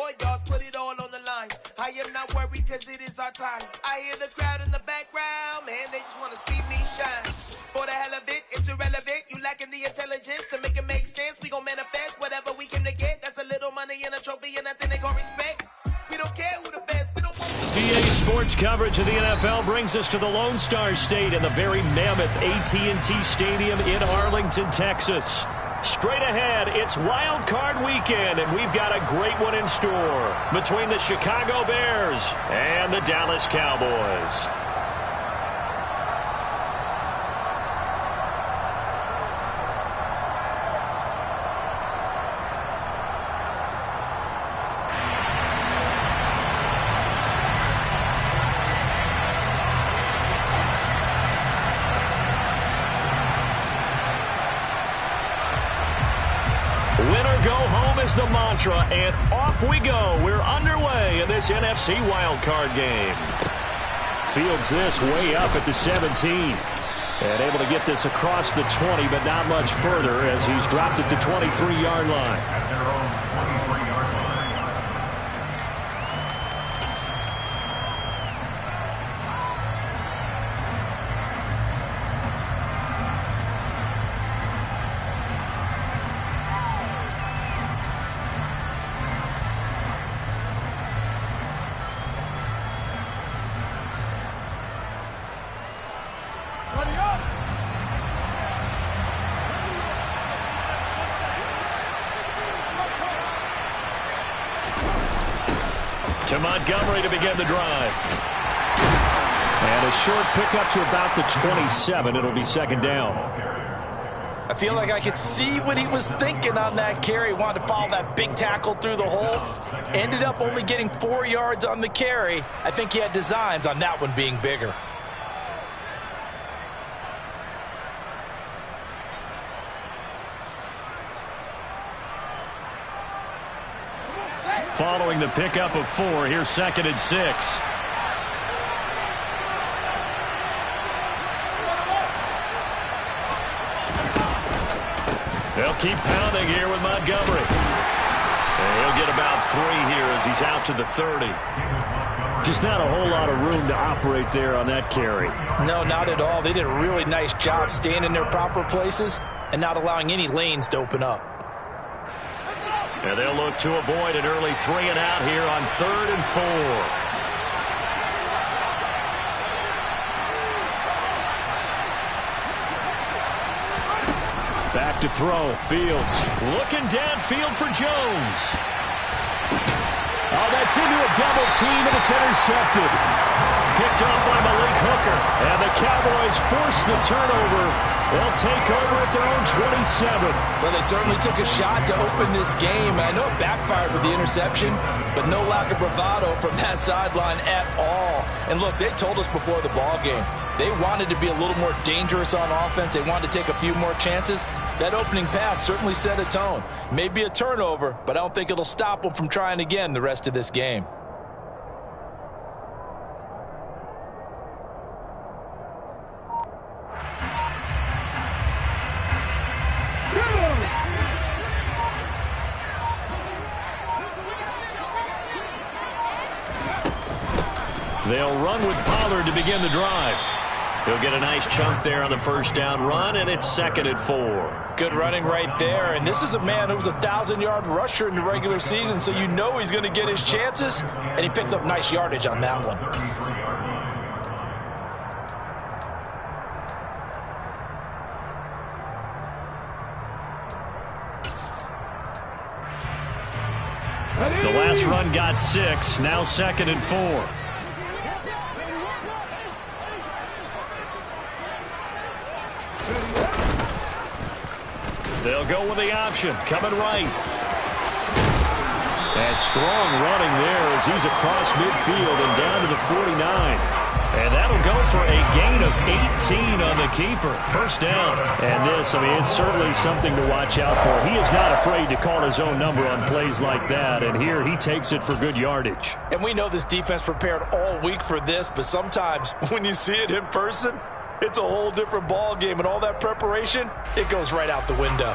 4 yards, put it all on the line. I am not worried because it is our time. I hear the crowd in the background, man, they just want to see me shine. For the hell of it, it's irrelevant. You lacking the intelligence to make it make sense. We gon' manifest whatever we came to get. That's a little money and a trophy and nothing they gon' respect. We don't care who the best. We don't want VA Sports coverage of the NFL brings us to the Lone Star State in the very mammoth AT&T Stadium in Arlington, Texas. Straight ahead, it's Wild Card Weekend, and we've got a great one in store between the Chicago Bears and the Dallas Cowboys. The mantra, and off we go. We're underway in this NFC wildcard game. Fields this way up at the 17. And able to get this across the 20, but not much further as he's dropped it to 23-yard line. At their own 23-yard line. To Montgomery to begin the drive. And a short pickup to about the 27. It'll be second down. I feel like I could see what he was thinking on that carry. Wanted to follow that big tackle through the hole. Ended up only getting 4 yards on the carry. I think he had designs on that one being bigger. Following the pickup of 4, here's second and 6. They'll keep pounding here with Montgomery. And he'll get about 3 here as he's out to the 30. Just not a whole lot of room to operate there on that carry. No, not at all. They did a really nice job staying in their proper places and not allowing any lanes to open up. And they'll look to avoid an early 3 and out here on 3rd and 4. Back to throw. Fields looking downfield for Jones. Oh, that's into a double team, and it's intercepted. Picked off by Malik Hooker. And the Cowboys force the turnover. They'll take over at their own 27. Well, they certainly took a shot to open this game. I know it backfired with the interception, but no lack of bravado from that sideline at all. And look, they told us before the ball game, they wanted to be a little more dangerous on offense. They wanted to take a few more chances. That opening pass certainly set a tone. Maybe a turnover, but I don't think it'll stop them from trying again the rest of this game. They'll run with Pollard to begin the drive. He'll get a nice chunk there on the first down run, and it's second and 4. Good running right there, and this is a man who was a 1,000-yard rusher in the regular season, so you know he's going to get his chances, and he picks up nice yardage on that one. The last run got 6, now second and 4. They'll go with the option, coming right. And strong running there as he's across midfield and down to the 49. And that'll go for a gain of 18 on the keeper. First down. And this, I mean, it's certainly something to watch out for. He is not afraid to call his own number on plays like that. And here he takes it for good yardage. And we know this defense prepared all week for this, but sometimes when you see it in person, it's a whole different ball game, and all that preparation, it goes right out the window.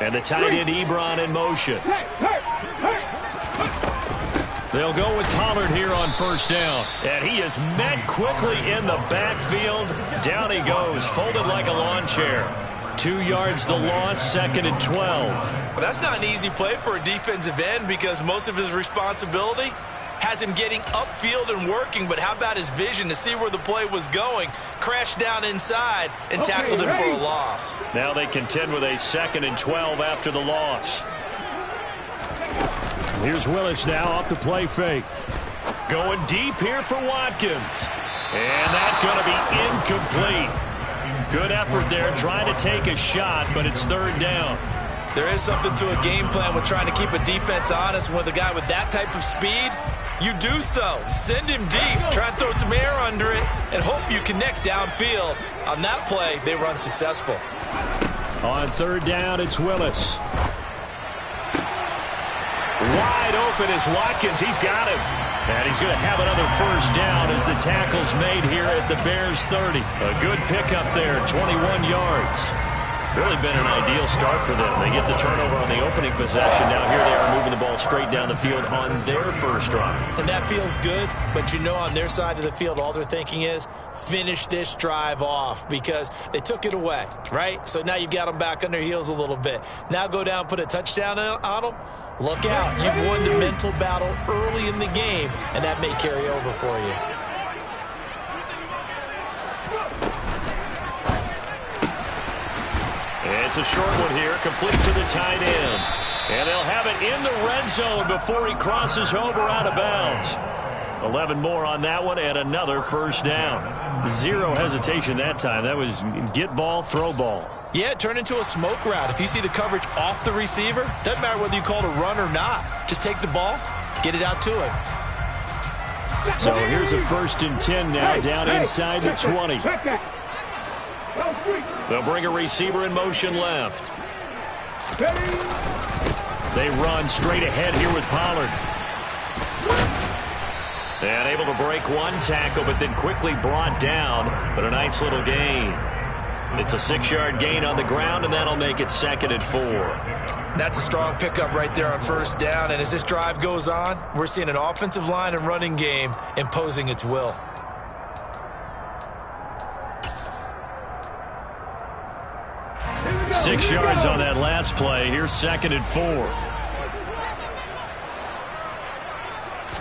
And the tight end Ebron in motion. They'll go with Pollard here on first down. And he is met quickly in the backfield. Down he goes, folded like a lawn chair. 2 yards the loss, 2nd and 12. Well, that's not an easy play for a defensive end because most of his responsibility has him getting upfield and working, but how about his vision to see where the play was going, crashed down inside, and tackled him for a loss. Now they contend with a 2nd and 12 after the loss. Here's Willis now off the play fake. Going deep here for Watkins. And that's going to be incomplete. Good effort there trying to take a shot, but it's 3rd down. There is something to a game plan with trying to keep a defense honest. With a guy with that type of speed, you do so. Send him deep, try and throw some air under it, and hope you connect downfield. On that play, they were unsuccessful. On 3rd down, it's Willis. Wide open is Watkins. He's got him. And he's going to have another first down as the tackle's made here at the Bears 30. A good pickup there, 21 yards. Really been an ideal start for them. They get the turnover on the opening possession. Now here they are moving the ball straight down the field on their first drive. And that feels good, but you know on their side of the field all they're thinking is finish this drive off because they took it away, right? So now you've got them back on their heels a little bit. Now go down, put a touchdown on them. Look out. You've won the mental battle early in the game, and that may carry over for you. It's a short one here, complete to the tight end. And they'll have it in the red zone before he crosses over out of bounds. 11 more on that one, and another first down. Zero hesitation that time. That was get ball, throw ball. Yeah, it turned into a smoke route. If you see the coverage off the receiver, doesn't matter whether you call it a run or not. Just take the ball, get it out to him. So here's a 1st and 10 now, down inside the 20. They'll bring a receiver in motion left. They run straight ahead here with Pollard. And able to break one tackle, but then quickly brought down. But a nice little gain. It's a 6-yard gain on the ground, and that'll make it 2nd and 4. That's a strong pickup right there on first down. And as this drive goes on, we're seeing an offensive line and running game imposing its will. Six yards on that last play. Here's 2nd and 4.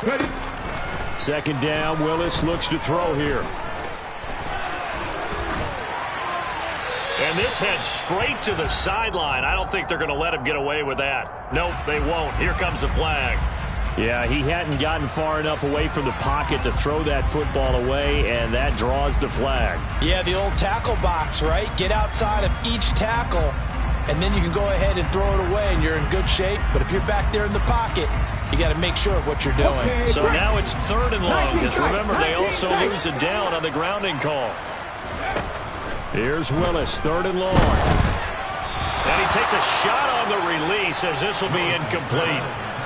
Ready. 2nd down. Willis looks to throw here. And this heads straight to the sideline. I don't think they're going to let him get away with that. Nope, they won't. Here comes the flag. Yeah, he hadn't gotten far enough away from the pocket to throw that football away, and that draws the flag. Yeah, the old tackle box, right? Get outside of each tackle, and then you can go ahead and throw it away, and you're in good shape. But if you're back there in the pocket, you got to make sure of what you're doing. Okay, so now it's 3rd and long, because remember, they also lose it down on the grounding call. Here's Willis, 3rd and long. And he takes a shot on the release as this will be incomplete.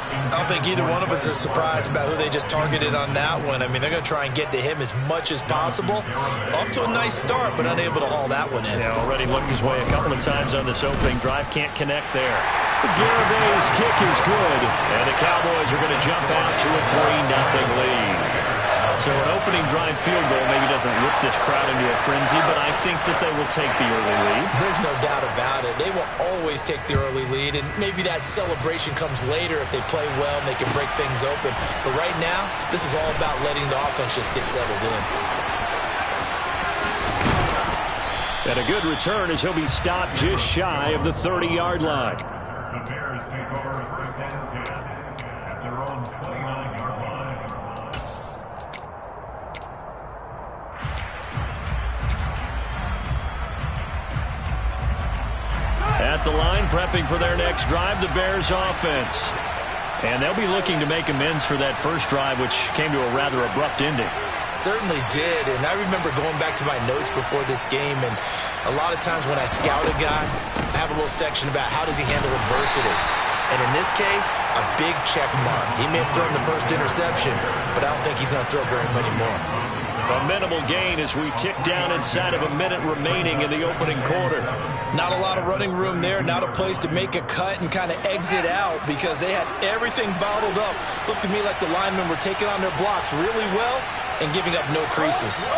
I don't think either one of us is surprised about who they just targeted on that one. I mean, they're going to try and get to him as much as possible. Off to a nice start, but unable to haul that one in. Yeah, already looked his way a couple of times on this opening drive. Can't connect there. Garabay's kick is good. And the Cowboys are going to jump out to a 3-0 lead. So an opening drive field goal maybe doesn't whip this crowd into a frenzy, but I think that they will take the early lead. There's no doubt about it. They will always take the early lead, and maybe that celebration comes later if they play well and they can break things open. But right now, this is all about letting the offense just get settled in. And a good return as he'll be stopped just shy of the 30-yard line. The Bears take over 1st and 10 at their own 29-yard line. At the line, prepping for their next drive, the Bears offense. And they'll be looking to make amends for that first drive, which came to a rather abrupt ending. Certainly did, and I remember going back to my notes before this game, and a lot of times when I scout a guy, I have a little section about how does he handle adversity. And in this case, a big check mark. He may have thrown the first interception, but I don't think he's going to throw very many more. A minimal gain as we tick down inside of a minute remaining in the opening quarter. Not a lot of running room there, not a place to make a cut and kind of exit out because they had everything bottled up. Looked to me like the linemen were taking on their blocks really well and giving up no creases.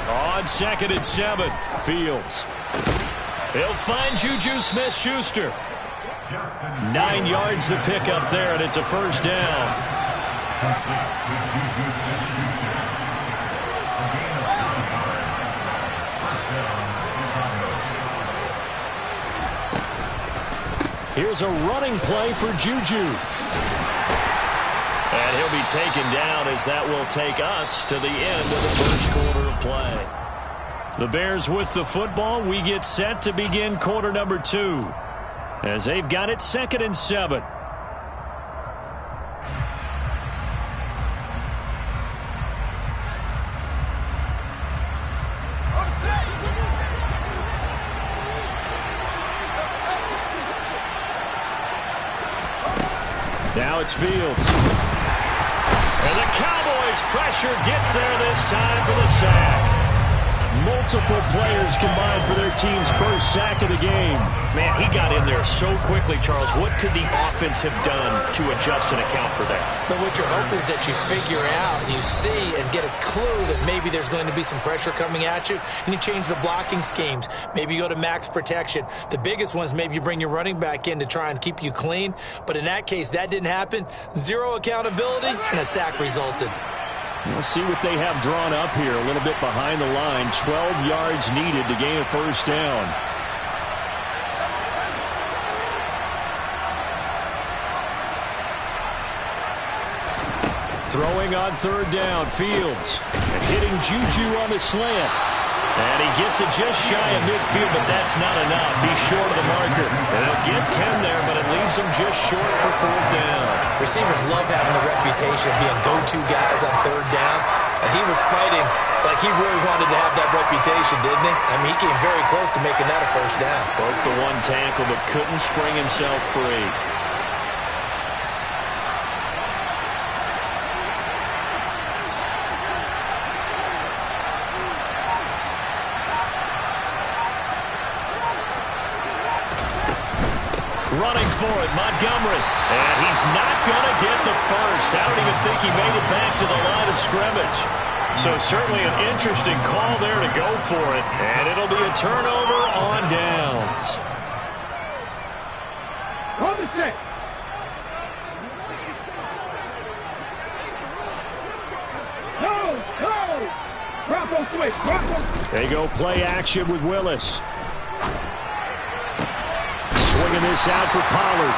On 2nd and 7, Fields. He'll find Juju Smith-Schuster. 9 yards to pick up there, and it's a first down. Here's a running play for Juju. And he'll be taken down as that will take us to the end of the first quarter of play. The Bears with the football. We get set to begin quarter number 2 as they've got it 2nd and 7. Now it's Fields. And the Cowboys' pressure gets there this time for the sack. Multiple players combined for their team's first sack of the game. Man, he got in there so quickly, Charles. What could the offense have done to adjust and account for that? But what you're hoping is that you figure out, you see, and get a clue that maybe there's going to be some pressure coming at you, and you change the blocking schemes. Maybe you go to max protection. The biggest ones, maybe you bring your running back in to try and keep you clean. But in that case, that didn't happen. Zero accountability, and a sack resulted. We'll see what they have drawn up here. A little bit behind the line. 12 yards needed to gain a first down. Throwing on 3rd down, Fields. And hitting Juju on the slant. And he gets it just shy of midfield, but that's not enough. He's short of the marker. And he'll get 10 there, but it leaves him just short for 4th down. Receivers love having the reputation of being go-to guys on 3rd down. And he was fighting like he really wanted to have that reputation, didn't he? I mean, he came very close to making that a first down. Broke the one tackle, but couldn't spring himself free. Running for it, Montgomery. And he's not going to get the first. I don't even think he made it back to the line of scrimmage. So certainly an interesting call there to go for it. And it'll be a turnover on downs. On the set. Close. Bravo switch. Bravo. They go play action with Willis. Swinging this out for Pollard.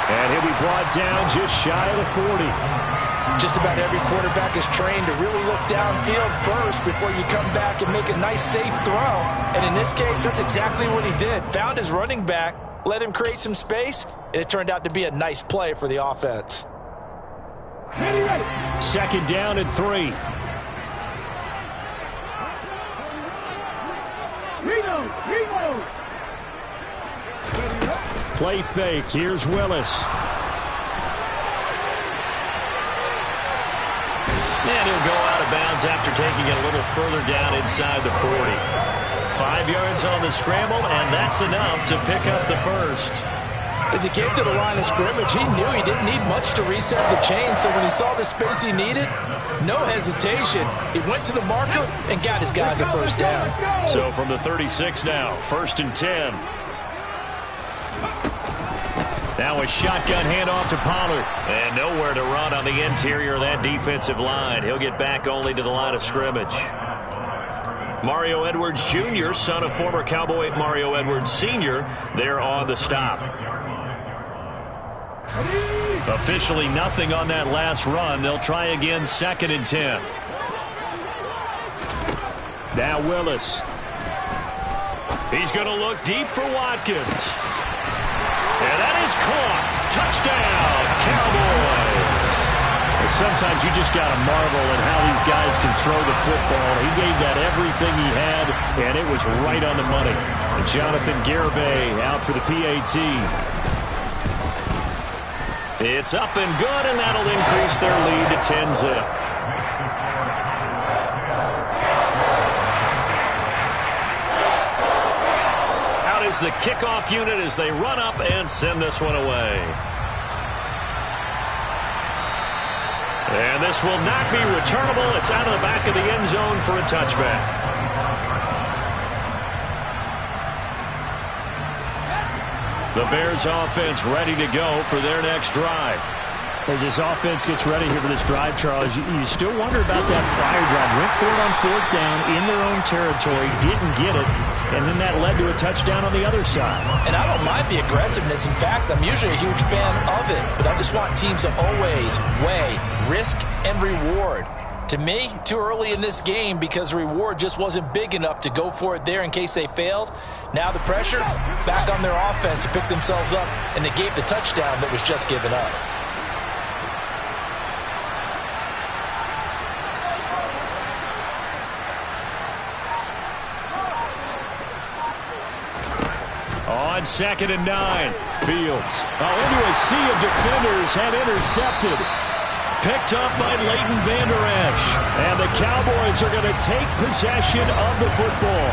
And he'll be brought down just shy of the 40. Just about every quarterback is trained to really look downfield first before you come back and make a nice, safe throw. And in this case, that's exactly what he did. Found his running back, let him create some space, and it turned out to be a nice play for the offense. Ready. 2nd down and 3. Reload. Play fake. Here's Willis. And he'll go out of bounds after taking it a little further down inside the 40. 5 yards on the scramble, and that's enough to pick up the first. As he came to the line of scrimmage, he knew he didn't need much to reset the chain, so when he saw the space he needed, no hesitation. He went to the marker and got his guys a first down. So from the 36 now, 1st and 10. Now a shotgun handoff to Pollard. And nowhere to run on the interior of that defensive line. He'll get back only to the line of scrimmage. Mario Edwards Jr., son of former Cowboy Mario Edwards Sr., there on the stop. Officially nothing on that last run. They'll try again 2nd and 10. Now Willis. He's going to look deep for Watkins. And that is caught. Touchdown, Cowboys. Sometimes you just got to marvel at how these guys can throw the football. He gave that everything he had, and it was right on the money. And Jonathan Garibay out for the PAT. It's up and good, and that'll increase their lead to 10-zip. Out is the kickoff unit as they run up and send this one away. And this will not be returnable. It's out of the back of the end zone for a touchback. The Bears offense ready to go for their next drive. As this offense gets ready here for this drive, Charles, you still wonder about that prior drive. Went for it on 4th down in their own territory, didn't get it, and then that led to a touchdown on the other side. And I don't mind the aggressiveness. In fact, I'm usually a huge fan of it, but I just want teams to always weigh risk and reward. To me, too early in this game because the reward just wasn't big enough to go for it there in case they failed. Now the pressure back on their offense to pick themselves up and negate the touchdown that was just given up. On 2nd and 9, Fields. Into a sea of defenders and intercepted. Picked up by Leighton Vander Esch. And the Cowboys are going to take possession of the football.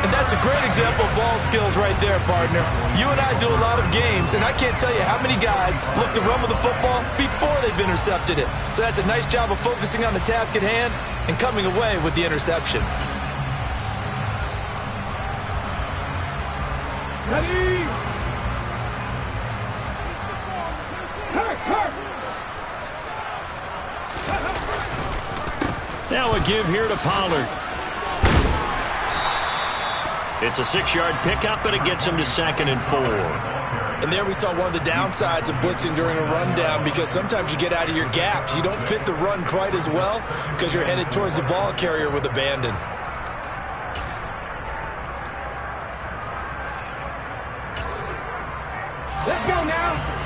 And that's a great example of ball skills right there, partner. You and I do a lot of games, and I can't tell you how many guys look to run with the football before they've intercepted it. So that's a nice job of focusing on the task at hand and coming away with the interception. Ready? Now a give here to Pollard. It's a 6-yard pickup, but it gets him to 2nd and 4. And there we saw one of the downsides of blitzing during a rundown because sometimes you get out of your gaps. You don't fit the run quite as well because you're headed towards the ball carrier with abandon. Let's go now.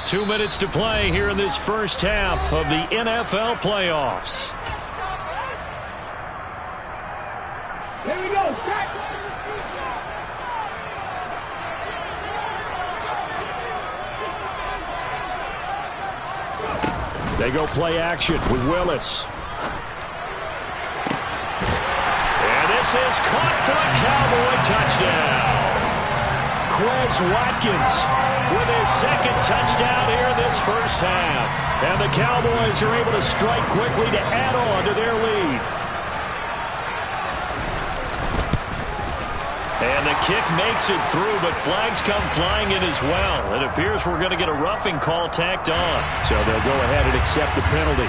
2 minutes to play here in this first half of the NFL playoffs. Here we go. Set. They go play action with Willis. And this is caught for a Cowboy touchdown. Quez Watkins with his 2nd touchdown here in this first half. And the Cowboys are able to strike quickly to add on to their lead. And the kick makes it through, but flags come flying in as well. It appears we're going to get a roughing call tacked on. So they'll go ahead and accept the penalty.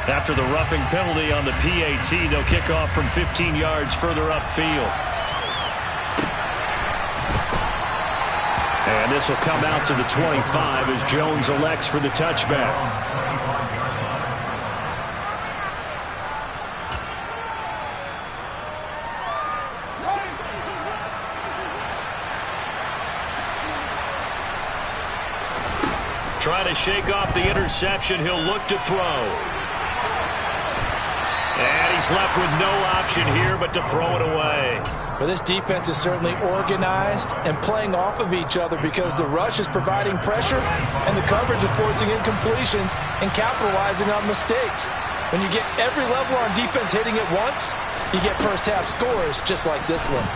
After the roughing penalty on the PAT, they'll kick off from 15 yards further upfield. And this will come out to the 25 as Jones elects for the touchback. Trying to shake off the interception. He'll look to throw. And he's left with no option here but to throw it away. Well, this defense is certainly organized and playing off of each other because the rush is providing pressure and the coverage is forcing incompletions and capitalizing on mistakes. When you get every level on defense hitting at once, you get first half scores just like this one.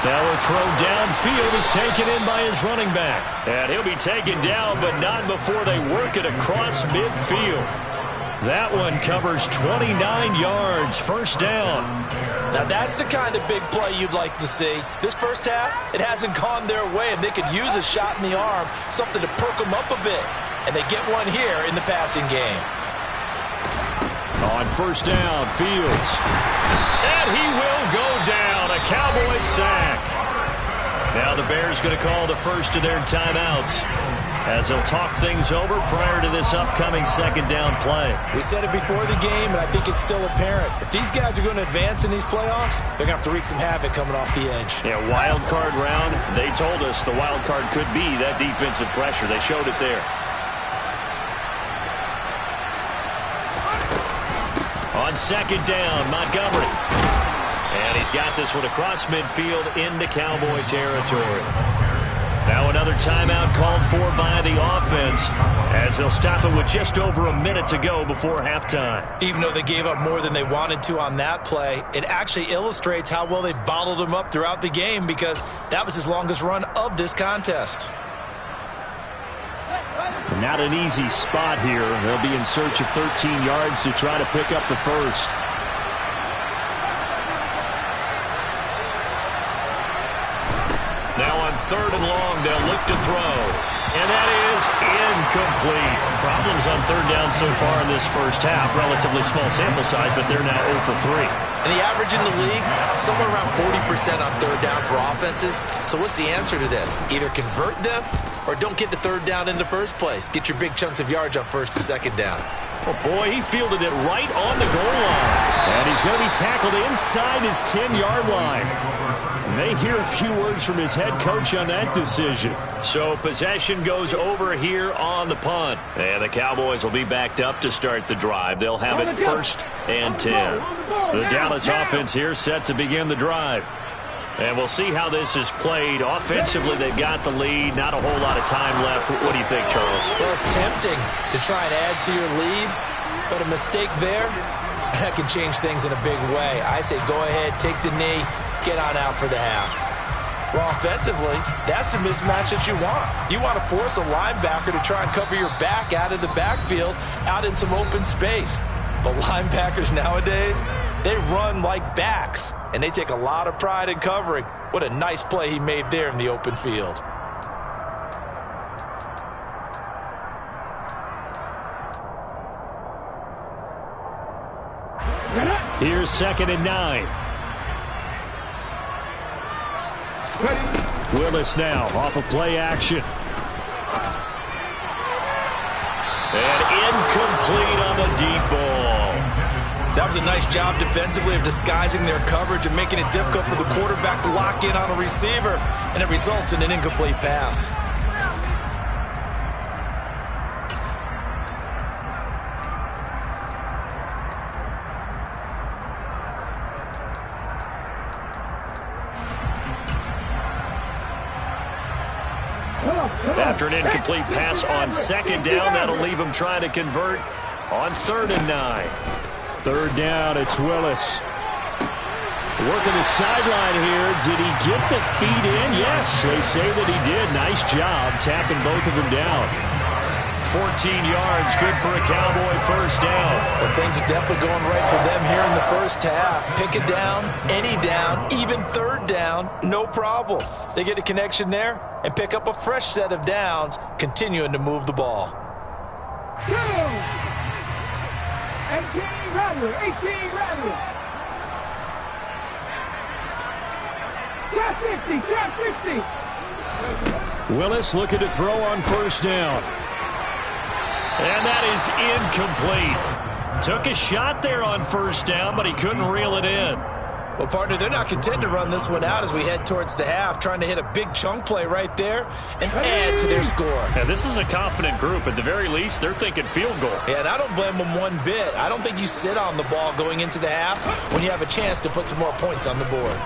Now a throw downfield is taken in by his running back. And he'll be taken down, but not before they work it across midfield. That one covers 29 yards, first down. Now that's the kind of big play you'd like to see. This first half, it hasn't gone their way, and they could use a shot in the arm, something to perk them up a bit. And they get one here in the passing game. On first down, Fields. And he will go down. A Cowboys sack. Now the Bears going to call the first of their timeouts as they'll talk things over prior to this upcoming 2nd down play. We said it before the game, and I think it's still apparent. If these guys are going to advance in these playoffs, they're going to have to wreak some havoc coming off the edge. Yeah, wild card round. They told us the wild card could be that defensive pressure. They showed it there. On second down, Montgomery. And he's got this one across midfield into Cowboy territory. Now another timeout called for by the offense as they'll stop it with just over a minute to go before halftime. Even though they gave up more than they wanted to on that play, it actually illustrates how well they bottled them up throughout the game because that was his longest run of this contest. Not an easy spot here. They'll be in search of 13 yards to try to pick up the first. Now on third and long, they'll look to throw. And that is incomplete. Problems on third down so far in this first half. Relatively small sample size, but they're now 0 for 3. And the average in the league, somewhere around 40% on third down for offenses. So what's the answer to this? Either convert them or don't get to third down in the first place. Get your big chunks of yards on first and second down. Oh, boy, he fielded it right on the goal line. And he's going to be tackled inside his 10-yard line. May hear a few words from his head coach on that decision. So possession goes over here on the punt. And the Cowboys will be backed up to start the drive. They'll have it 1st and 10. The Dallas offense here set to begin the drive. And we'll see how this is played. Offensively, they've got the lead. Not a whole lot of time left. What do you think, Charles? Well, it's tempting to try and add to your lead, but a mistake there, that can change things in a big way. I say go ahead, take the knee, get on out for the half. Well, offensively, that's the mismatch that you want. You want to force a linebacker to try and cover your back out of the backfield, out in some open space. But linebackers nowadays, they run like backs, and they take a lot of pride in covering. What a nice play he made there in the open field. Here's 2nd and 9. Willis now off of play action. And incomplete on the deep ball. That was a nice job defensively of disguising their coverage and making it difficult for the quarterback to lock in on a receiver, and it results in an incomplete pass. After an incomplete pass on 2nd down, that'll leave him trying to convert on 3rd and 9. 3rd down, it's Willis. Working the sideline here. Did he get the feet in? Yes, they say that he did. Nice job tapping both of them down. 14 yards, good for a Cowboy 1st down. Well, things are definitely going right for them here in the first half. Pick it down, any down, even 3rd down, no problem. They get a connection there and pick up a fresh set of downs, continuing to move the ball. 18 Rattler, 18 Rattler. Shot 50, shot 50. Willis looking to throw on 1st down. And that is incomplete. Took a shot there on 1st down, but he couldn't reel it in. Well, partner, they're not content to run this one out as we head towards the half, trying to hit a big chunk play right there and add to their score. Yeah, this is a confident group. At the very least, they're thinking field goal. Yeah, and I don't blame them one bit. I don't think you sit on the ball going into the half when you have a chance to put some more points on the board.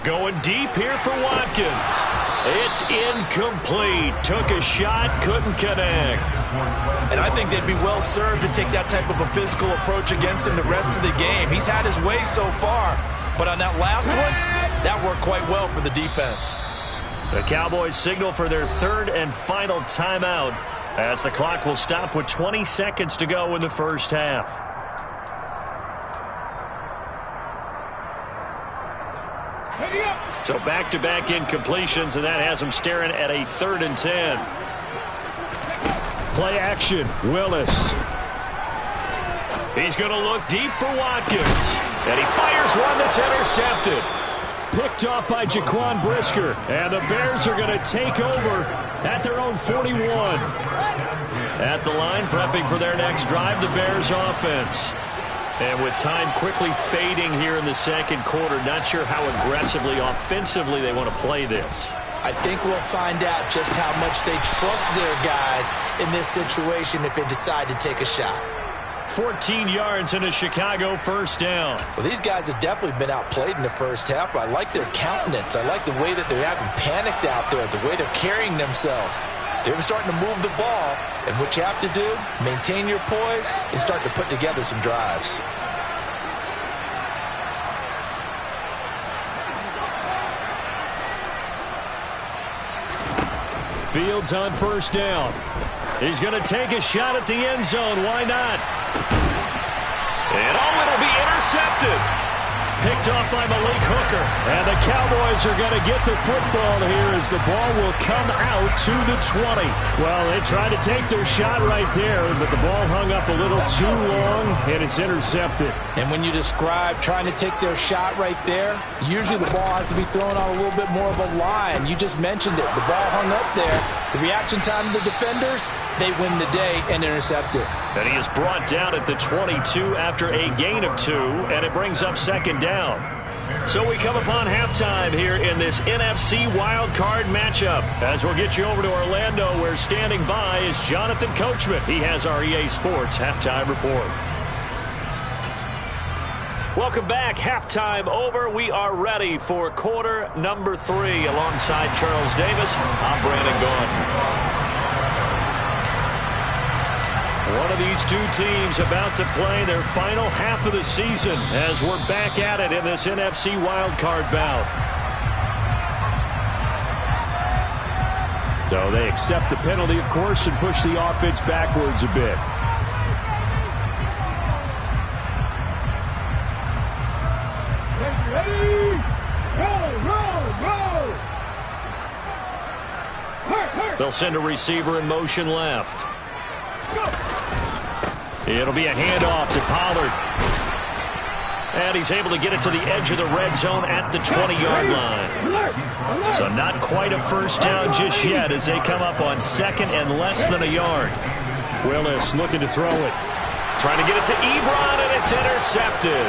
Going deep here for Watkins. It's incomplete. Took a shot, couldn't connect. And I think they'd be well served to take that type of a physical approach against him the rest of the game. He's had his way so far, but on that last one, that worked quite well for the defense. The Cowboys signal for their 3rd and final timeout as the clock will stop with 20 seconds to go in the first half. So back-to-back incompletions, and that has them staring at a 3rd and 10. Play action, Willis. He's going to look deep for Watkins. And he fires one that's intercepted. Picked off by Jaquan Brisker. And the Bears are going to take over at their own 41. At the line, prepping for their next drive, the Bears offense. And with time quickly fading here in the 2nd quarter, not sure how aggressively, offensively they want to play this. I think we'll find out just how much they trust their guys in this situation if they decide to take a shot. 14 yards and a Chicago first down. Well, these guys have definitely been outplayed in the first half, but I like their countenance. I like the way that they're having panicked out there, the way they're carrying themselves. They're starting to move the ball, and what you have to do, maintain your poise and start to put together some drives. Fields on first down. He's going to take a shot at the end zone. Why not? And it'll be intercepted. Picked off by Malik Hooker. And the Cowboys are going to get the football here as the ball will come out to the 20. Well, they tried to take their shot right there, but the ball hung up a little too long, and it's intercepted. And when you describe trying to take their shot right there, usually the ball has to be thrown on a little bit more of a line. You just mentioned it. The ball hung up there. The reaction time of the defenders, they win the day and intercept it. And he is brought down at the 22 after a gain of 2, and it brings up second down. So we come upon halftime here in this NFC wildcard matchup. As we'll get you over to Orlando, where standing by is Jonathan Coachman. He has our EA Sports halftime report. Welcome back. Halftime over. We are ready for quarter number 3. Alongside Charles Davis, I'm Brandon Gaudin. One of these two teams about to play their final half of the season as we're back at it in this NFC wildcard bout. So they accept the penalty, of course, and push the offense backwards a bit. They'll send a receiver in motion left. It'll be a handoff to Pollard. And he's able to get it to the edge of the red zone at the 20-yard line. So not quite a first down just yet as they come up on second and less than a yard. Willis looking to throw it. Trying to get it to Ebron, and it's intercepted.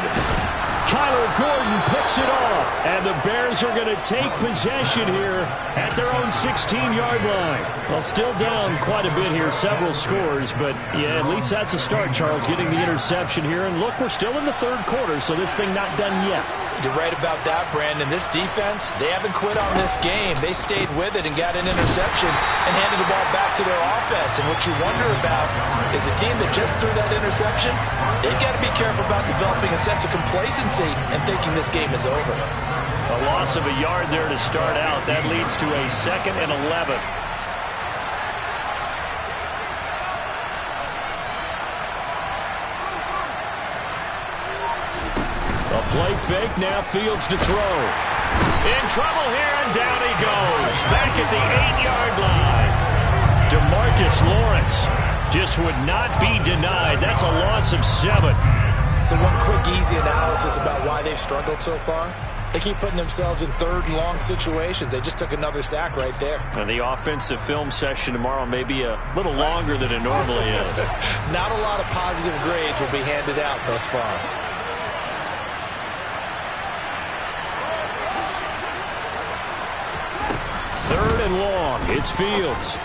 Kyler Gordon picks it off, and the Bears are going to take possession here at their own 16-yard line. Well, still down quite a bit here, several scores, but yeah, at least that's a start, Charles, getting the interception here. And look, we're still in the third quarter, so this thing not done yet. You're right about that, Brandon. This defense, they haven't quit on this game. They stayed with it and got an interception and handed the ball back to their offense. And what you wonder about is a team that just threw that interception, they've got to be careful about developing a sense of complacency and thinking this game is over. A loss of a yard there to start out. That leads to a 2nd and 11. A play fake, now Fields to throw. In trouble here, and down he goes. Back at the 8-yard line. DeMarcus Lawrence just would not be denied. That's a loss of 7. So one quick, easy analysis about why they've struggled so far. They keep putting themselves in third and long situations. They just took another sack right there. And the offensive film session tomorrow may be a little longer than it normally is. Not a lot of positive grades will be handed out thus far. Third and long. It's Fields.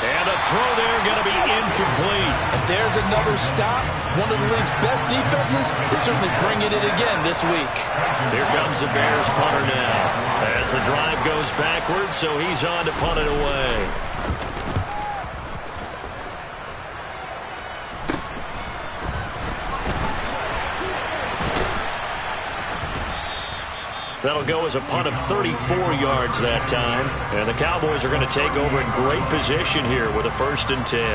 And a throw there going to be incomplete. And there's another stop. One of the league's best defenses is certainly bringing it again this week. Here comes the Bears punter now. As the drive goes backwards, so he's on to punt it away. That'll go as a punt of 34 yards that time. And the Cowboys are going to take over in great position here with a 1st and 10.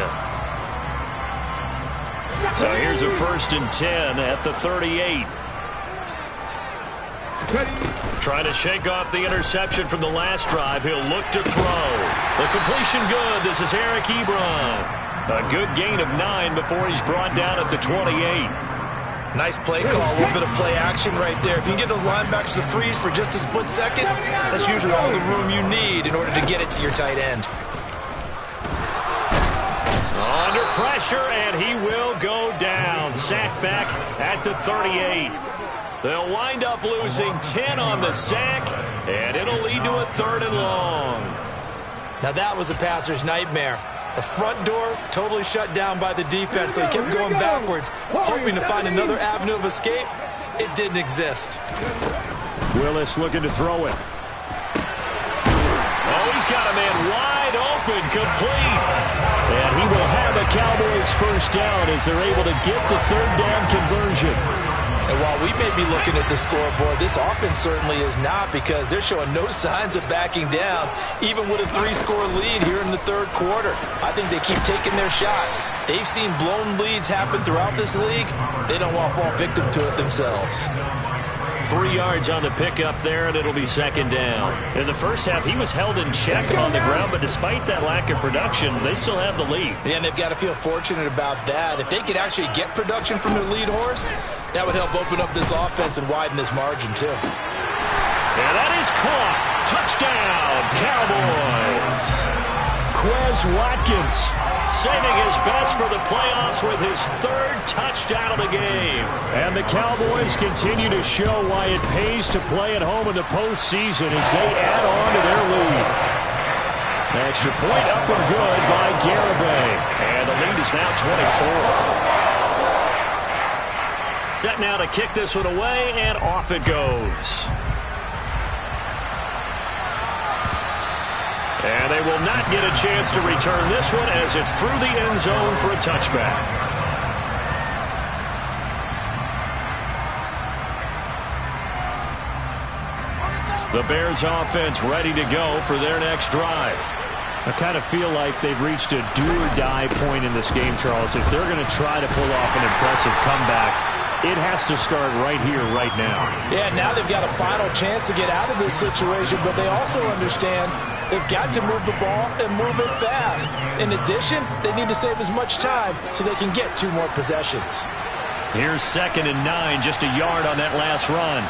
So here's a 1st and 10 at the 38. Trying to shake off the interception from the last drive. He'll look to throw. The completion good. This is Eric Ebron. A good gain of 9 before he's brought down at the 28. Nice play call, a little bit of play action right there. If you can get those linebackers to freeze for just a split second, that's usually all the room you need in order to get it to your tight end. Under pressure, and he will go down. Sack back at the 38. They'll wind up losing 10 on the sack, and it'll lead to a 3rd and long. Now that was a passer's nightmare. The front door totally shut down by the defense, so he kept going backwards, hoping to find another avenue of escape. It didn't exist. Willis looking to throw it. Oh, he's got a man wide open, complete. And he will have a Cowboys first down as they're able to get the third down conversion. And while we may be looking at the scoreboard, this offense certainly is not, because they're showing no signs of backing down, even with a 3-score lead here in the third quarter. I think they keep taking their shots. They've seen blown leads happen throughout this league. They don't want to fall victim to it themselves. 3 yards on the pickup there, and it'll be second down. In the first half, he was held in check on the ground, but despite that lack of production, they still have the lead. Yeah, and they've got to feel fortunate about that. If they could actually get production from their lead horse, that would help open up this offense and widen this margin, too. And that is caught. Touchdown, Cowboys. Quez Watkins saving his best for the playoffs with his 3rd touchdown of the game. And the Cowboys continue to show why it pays to play at home in the postseason as they add on to their lead. Extra point up and good by Garibay. And the lead is now 24. Set now to kick this one away, and off it goes. And they will not get a chance to return this one as it's through the end zone for a touchback. The Bears offense ready to go for their next drive. I kind of feel like they've reached a do-or-die point in this game, Charles. If they're going to try to pull off an impressive comeback, it has to start right here, right now. Yeah, now they've got a final chance to get out of this situation, but they also understand they've got to move the ball and move it fast. In addition, they need to save as much time so they can get 2 more possessions. Here's 2nd and 9, just a yard on that last run.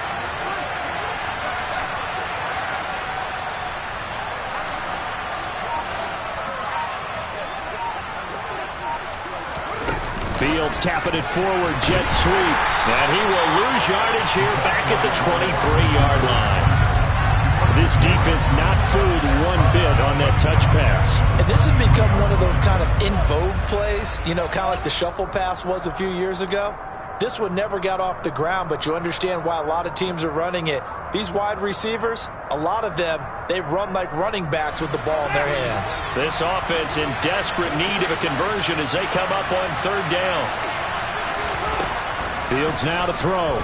Fields tapping it forward, jet sweep. And he will lose yardage here back at the 23-yard line. This defense not fooled one bit on that touch pass. And this has become one of those kind of in vogue plays, you know, kind of like the shuffle pass was a few years ago. This one never got off the ground, but you understand why a lot of teams are running it. These wide receivers, a lot of them, they run like running backs with the ball in their hands. This offense in desperate need of a conversion as they come up on 3rd down. Fields now to throw.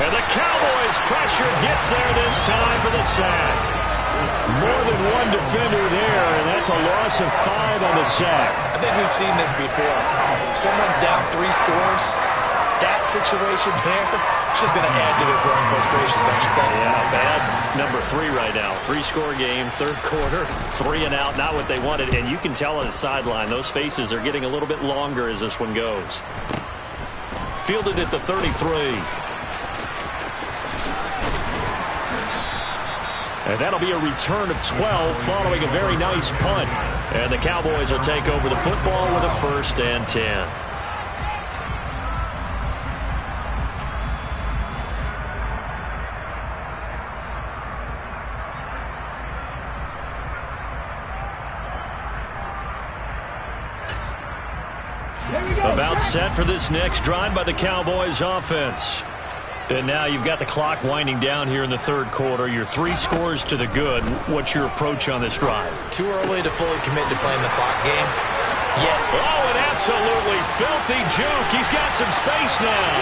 And the Cowboys' pressure gets there this time for the sack. More than one defender there, and that's a loss of 5 on the sack. I think we've seen this before. Someone's down 3 scores. That situation there, it's just going to add to their growing frustrations, don't you think? Yeah, bad number 3 right now. 3-score game, 3rd quarter, 3 and out, not what they wanted. And you can tell on the sideline, those faces are getting a little bit longer as this one goes. Fielded at the 33. And that'll be a return of 12 following a very nice punt. And the Cowboys will take over the football with a 1st and 10. About set for this next drive by the Cowboys offense. And now you've got the clock winding down here in the 3rd quarter. You're 3 scores to the good. What's your approach on this drive? Too early to fully commit to playing the clock game. Yet. Oh, an absolutely filthy juke. He's got some space now.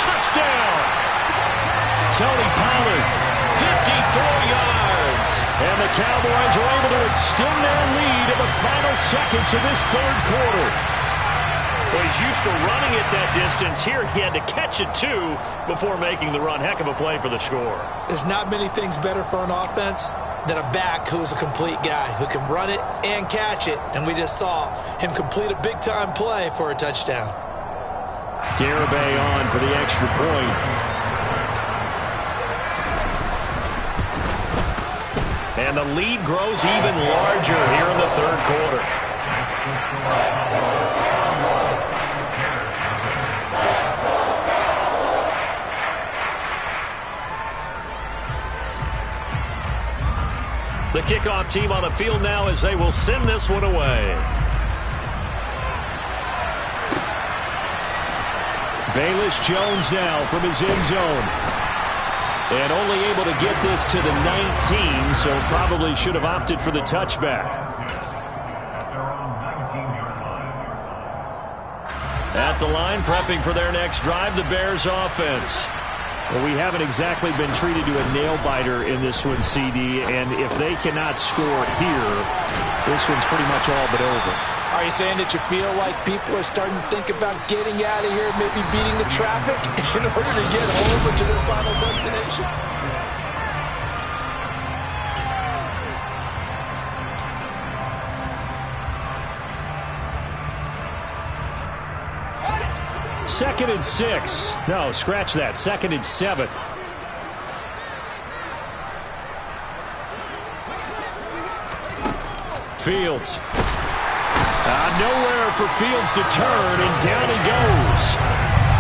Touchdown. Tony Pollard, 54 yards. And the Cowboys are able to extend their lead in the final seconds of this 3rd quarter. Well, he's used to running it that distance. Here he had to catch it, too, before making the run. Heck of a play for the score. There's not many things better for an offense than a back who is a complete guy who can run it and catch it. And we just saw him complete a big-time play for a touchdown. Garibay on for the extra point. And the lead grows even larger here in the 3rd quarter. The kickoff team on the field now as they will send this one away. Velus Jones now from his end zone. And only able to get this to the 19, so probably should have opted for the touchback. At the line, prepping for their next drive, the Bears offense. Well, we haven't exactly been treated to a nail-biter in this one, CD, and if they cannot score here, this one's pretty much all but over. Are you saying that you feel like people are starting to think about getting out of here, maybe beating the traffic in order to get home or to their final destination? Second and 6. No, scratch that. Second and 7. Fields. Nowhere for Fields to turn, and down he goes.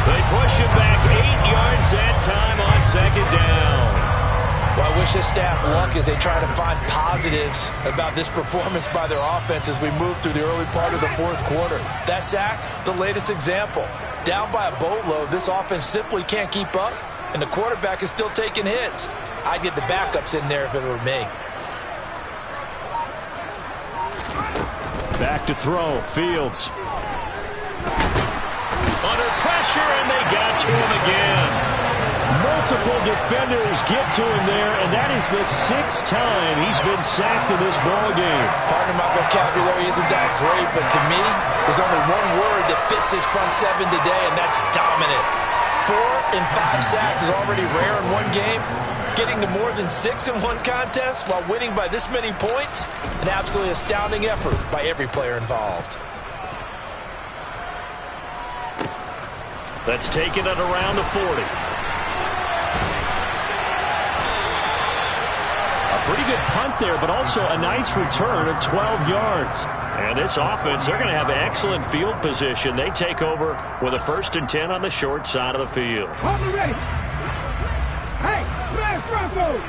They push him back 8 yards that time on second down. Well, I wish this staff luck as they try to find positives about this performance by their offense as we move through the early part of the fourth quarter. That sack, the latest example. Down by a boatload, this offense simply can't keep up, and the quarterback is still taking hits. I'd get the backups in there if it were me. Back to throw. Fields. Under pressure, and they got to him again. Multiple defenders get to him there, and that is the 6th time he's been sacked in this ballgame. Pardon my vocabulary isn't that great, but to me, there's only one word that fits this front seven today, and that's dominant. 4 and 5 sacks is already rare in one game. Getting to more than 6 in one contest while winning by this many points, an absolutely astounding effort by every player involved. Let's take it at around the 40. A pretty good punt there, but also a nice return of 12 yards. And this offense, they're going to have excellent field position. They take over with a 1st and 10 on the short side of the field. Ready. Hey, smash Bronco!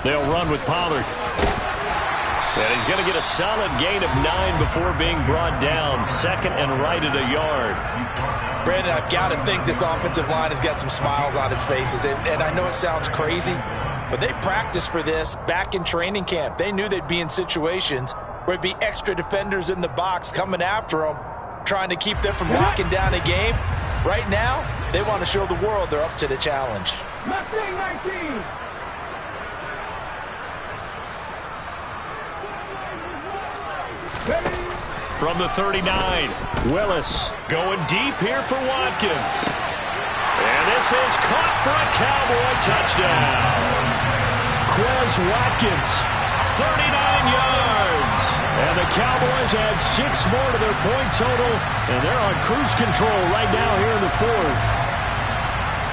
They'll run with Pollard. And he's going to get a solid gain of 9 before being brought down. 2nd and right at a yard. Brandon, I've got to think this offensive line has got some smiles on its faces. And I know it sounds crazy, but they practiced for this back in training camp. They knew they'd be in situations where it'd be extra defenders in the box coming after them, trying to keep them from locking down a game. Right now, they want to show the world they're up to the challenge. 19. From the 39, Willis going deep here for Watkins. And this is caught for a Cowboy touchdown. Quez Watkins, 39 yards. And the Cowboys add 6 more to their point total, and they're on cruise control right now here in the 4th.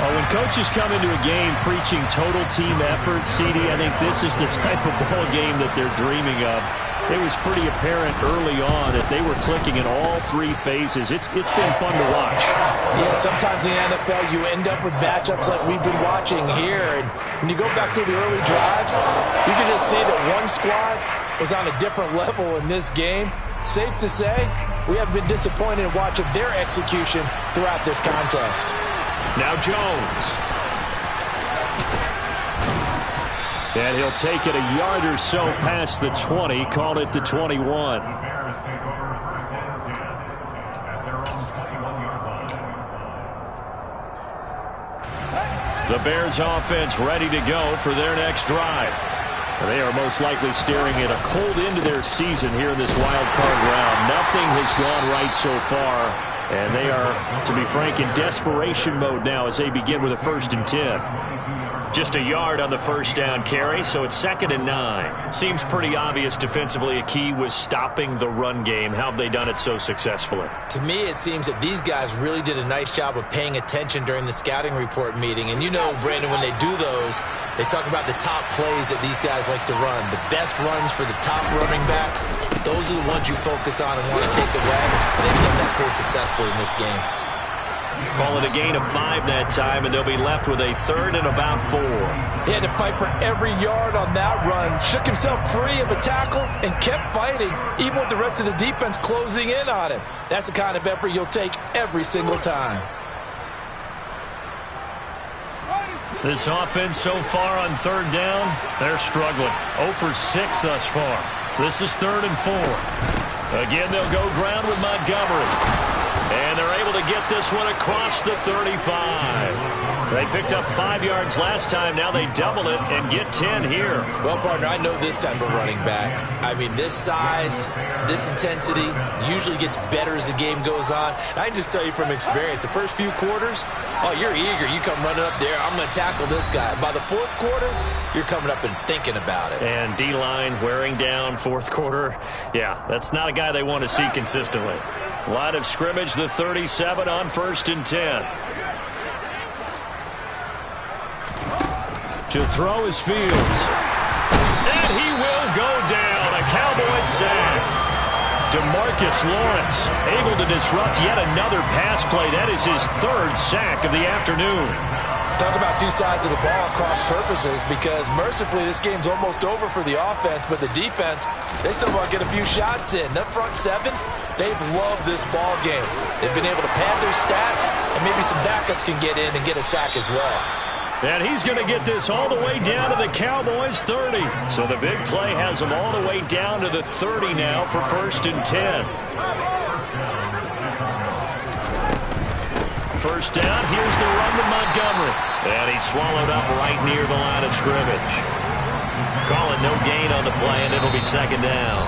Well, when coaches come into a game preaching total team effort, CD, I think this is the type of ball game that they're dreaming of. It was pretty apparent early on that they were clicking in all 3 phases. It's been fun to watch. Yeah, sometimes in the NFL you end up with matchups like we've been watching here. And when you go back to the early drives, you can just see that one squad was on a different level in this game. Safe to say, we have been disappointed in watching their execution throughout this contest. Now Jones. And he'll take it a yard or so past the 20, call it the 21. The Bears take over 1st and 10 at their own 21-yard line. The Bears offense ready to go for their next drive. They are most likely staring at a cold end to their season here in this wild card round. Nothing has gone right so far, and they are, to be frank, in desperation mode now as they begin with a 1st and 10. Just a yard on the 1st down carry, so it's 2nd and 9. Seems pretty obvious defensively a key was stopping the run game. How have they done it so successfully? To me, it seems that these guys really did a nice job of paying attention during the scouting report meeting. And you know, Brandon, when they do those, they talk about the top plays that these guys like to run. The best runs for the top running back. those are the ones you focus on and want to take away. And they've done that pretty successfully in this game. Call it a gain of 5 that time, and they'll be left with a 3rd and about 4. He had to fight for every yard on that run, shook himself free of a tackle, and kept fighting, even with the rest of the defense closing in on him. That's the kind of effort you'll take every single time. This offense so far on 3rd down, they're struggling. 0 for 6 thus far. This is 3rd and 4. Again, they'll go ground with Montgomery. And they're able to get this one across the 35. They picked up 5 yards last time. Now they double it and get 10 here. Well, partner, I know this type of running back. I mean, this size, this intensity usually gets better as the game goes on. And I can just tell you from experience, the first few quarters, oh, you're eager. You come running up there, I'm going to tackle this guy. By the 4th quarter, you're coming up and thinking about it. And D-line wearing down 4th quarter. Yeah, that's not a guy they want to see consistently. Line of scrimmage, the 37 on 1st and 10. To throw is Fields. And he will go down. A Cowboys sack. DeMarcus Lawrence able to disrupt yet another pass play. That is his 3rd sack of the afternoon. Talk about two sides of the ball at cross purposes, because mercifully this game's almost over for the offense, but the defense, they still want to get a few shots in. That front 7, they've loved this ball game. They've been able to pad their stats, and maybe some backups can get in and get a sack as well. And he's going to get this all the way down to the Cowboys' 30. So the big play has him all the way down to the 30 now for 1st and 10. First down, here's the run to Montgomery. And he's swallowed up right near the line of scrimmage. Calling no gain on the play, and it'll be 2nd down.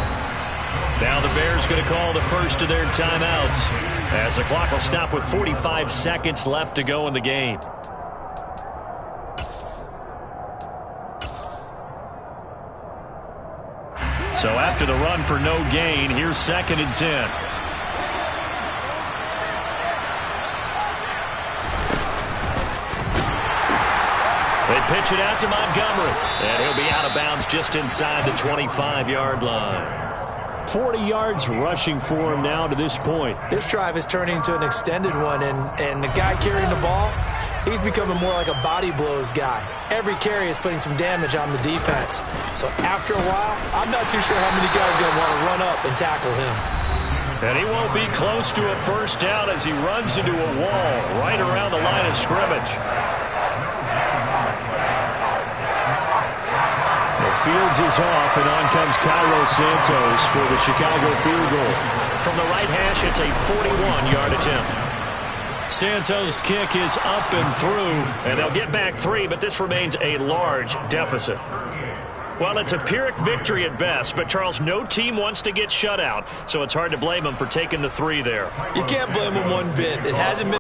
Now the Bears going to call the first of their timeouts, as the clock will stop with 45 seconds left to go in the game. So after the run for no gain, here's 2nd and 10. They pitch it out to Montgomery, and he'll be out of bounds just inside the 25-yard line. 40 yards rushing for him now to this point. This drive is turning into an extended one, and the guy carrying the ball, he's becoming more like a body blows guy. Every carry is putting some damage on the defense. So after a while, I'm not too sure how many guys are going to want to run up and tackle him. And he won't be close to a first down as he runs into a wall right around the line of scrimmage. Fields is off, and on comes Cairo Santos for the Chicago field goal. From the right hash, it's a 41-yard attempt. Santos' kick is up and through, and they'll get back 3, but this remains a large deficit. Well, it's a Pyrrhic victory at best, but, Charles, no team wants to get shut out, so it's hard to blame them for taking the 3 there. You can't blame them one bit. It hasn't been